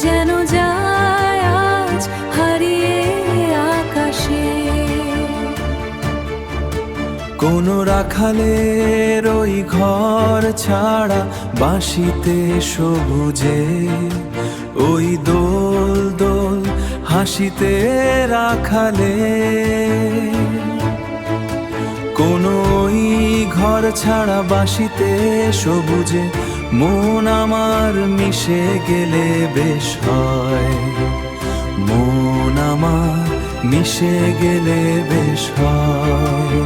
যেন যায় আজ হারিয়ে আকাশে। কোনো রাখালের ওই ঘর ছাড়া বাঁশিতে সবুজে, ওই দোল দোল হাসিতে রাখালে। কোনো ওই ঘর ছাড়া বাঁশিতে সবুজে মন আমার মিশে গেলে বেশ হয়, মন আমার মিশে গেলে বেশ হয়।